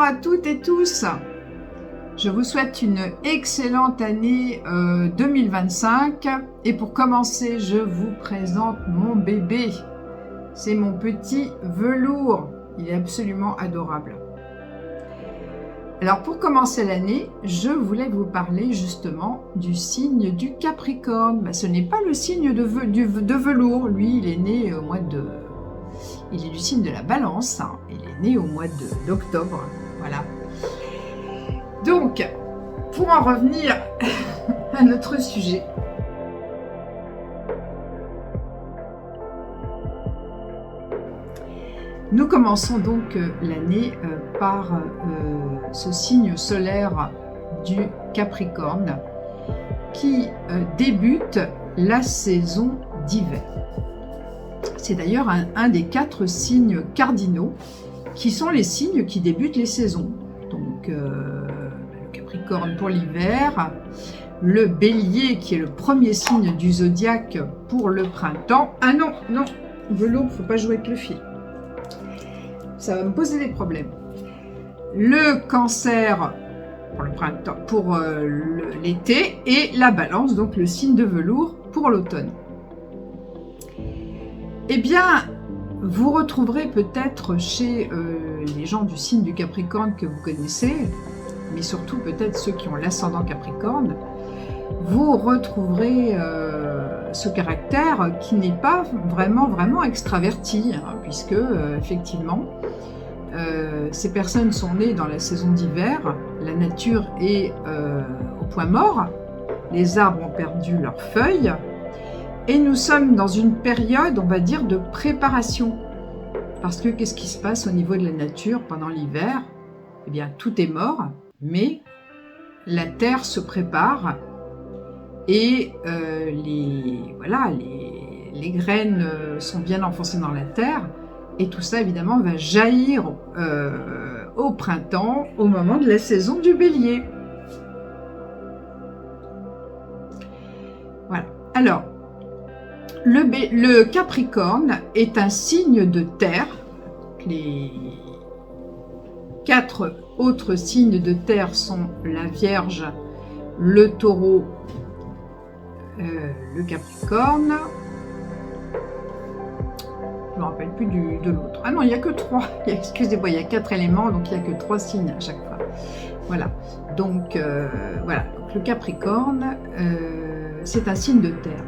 à toutes et tous. Je vous souhaite une excellente année 2025. Et pour commencer, je vous présente mon bébé. C'est mon petit velours. Il est absolument adorable. Alors pour commencer l'année, je voulais vous parler justement du signe du Capricorne. Ce n'est pas le signe de velours. Lui, il est né au mois de... Il est du signe de la Balance. Il est né au mois d'octobre. Voilà. Donc, pour en revenir à notre sujet, nous commençons donc l'année par ce signe solaire du Capricorne qui débute la saison d'hiver. C'est d'ailleurs un des 4 signes cardinaux qui sont les signes qui débutent les saisons. Donc le Capricorne pour l'hiver, le Bélier qui est le premier signe du zodiaque pour le printemps. Ah non, non, velours, faut pas jouer avec le fil. Ça va me poser des problèmes. Le Cancer pour le printemps, pour l'été, et la Balance, donc le signe de velours pour l'automne. Eh bien, vous retrouverez peut-être chez les gens du signe du Capricorne que vous connaissez, mais surtout peut-être ceux qui ont l'ascendant Capricorne, vous retrouverez ce caractère qui n'est pas vraiment extraverti, puisque effectivement, ces personnes sont nées dans la saison d'hiver, la nature est au point mort, les arbres ont perdu leurs feuilles, et nous sommes dans une période, on va dire, de préparation. Parce que qu'est-ce qui se passe au niveau de la nature pendant l'hiver? Eh bien, tout est mort, mais la terre se prépare et les graines sont bien enfoncées dans la terre. Et tout ça, évidemment, va jaillir au printemps, au moment de la saison du Bélier. Voilà. Alors, le Capricorne est un signe de terre. Les 4 autres signes de terre sont la Vierge, le Taureau, le Capricorne. Je ne me rappelle plus de l'autre. Ah non, il n'y a que 3. Excusez-moi, il y a 4 éléments, donc il n'y a que 3 signes à chaque fois. Voilà. Donc, voilà. Donc, le Capricorne, c'est un signe de terre.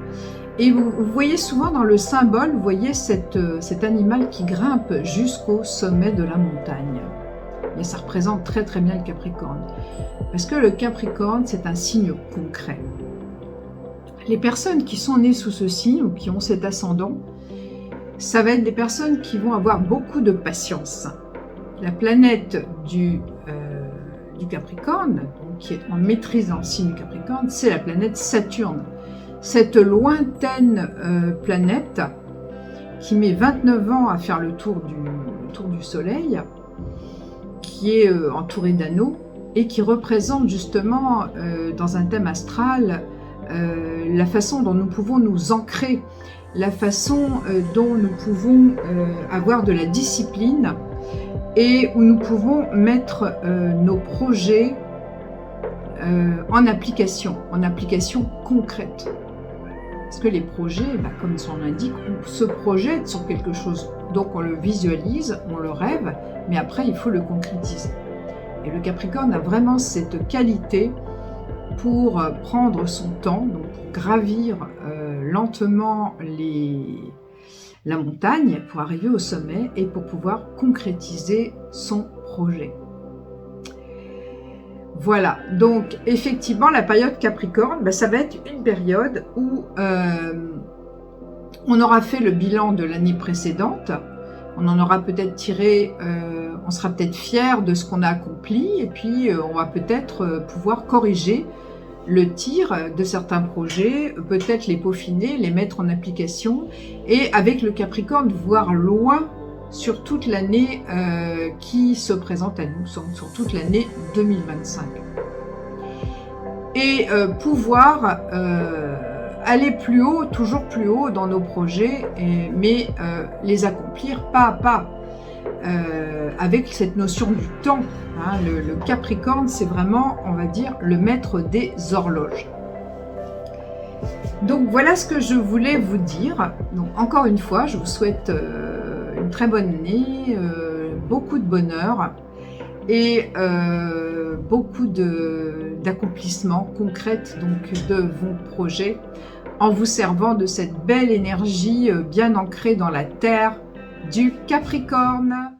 Et vous voyez souvent dans le symbole, vous voyez cet animal qui grimpe jusqu'au sommet de la montagne. Et ça représente très bien le Capricorne. Parce que le Capricorne, c'est un signe concret. Les personnes qui sont nées sous ce signe ou qui ont cet ascendant, ça va être des personnes qui vont avoir beaucoup de patience. La planète du Capricorne, donc, qui est en maîtrise dans le signe du Capricorne, c'est la planète Saturne. Cette lointaine planète qui met 29 ans à faire le tour du Soleil, qui est entourée d'anneaux et qui représente justement dans un thème astral la façon dont nous pouvons nous ancrer, la façon dont nous pouvons avoir de la discipline et où nous pouvons mettre nos projets en application concrète. Parce que les projets, comme son nom l'indique, on se projette sur quelque chose. Donc on le visualise, on le rêve, mais après il faut le concrétiser. Et le Capricorne a vraiment cette qualité pour prendre son temps, donc pour gravir lentement la montagne, pour arriver au sommet et pour pouvoir concrétiser son projet. Voilà, donc effectivement la période Capricorne, ça va être une période où on aura fait le bilan de l'année précédente, on en aura peut-être tiré, on sera peut-être fier de ce qu'on a accompli et puis on va peut-être pouvoir corriger le tir de certains projets, peut-être les peaufiner, les mettre en application et avec le Capricorne voir loin sur toute l'année qui se présente à nous, sur toute l'année 2025. Et pouvoir aller plus haut, toujours plus haut dans nos projets, mais les accomplir pas à pas. avec cette notion du temps. Hein. Le Capricorne, c'est vraiment, on va dire, le maître des horloges. Donc voilà ce que je voulais vous dire. Donc encore une fois, je vous souhaite une très bonne année, beaucoup de bonheur et beaucoup d'accomplissements concrets donc de vos projets, en vous servant de cette belle énergie bien ancrée dans la terre du Capricorne.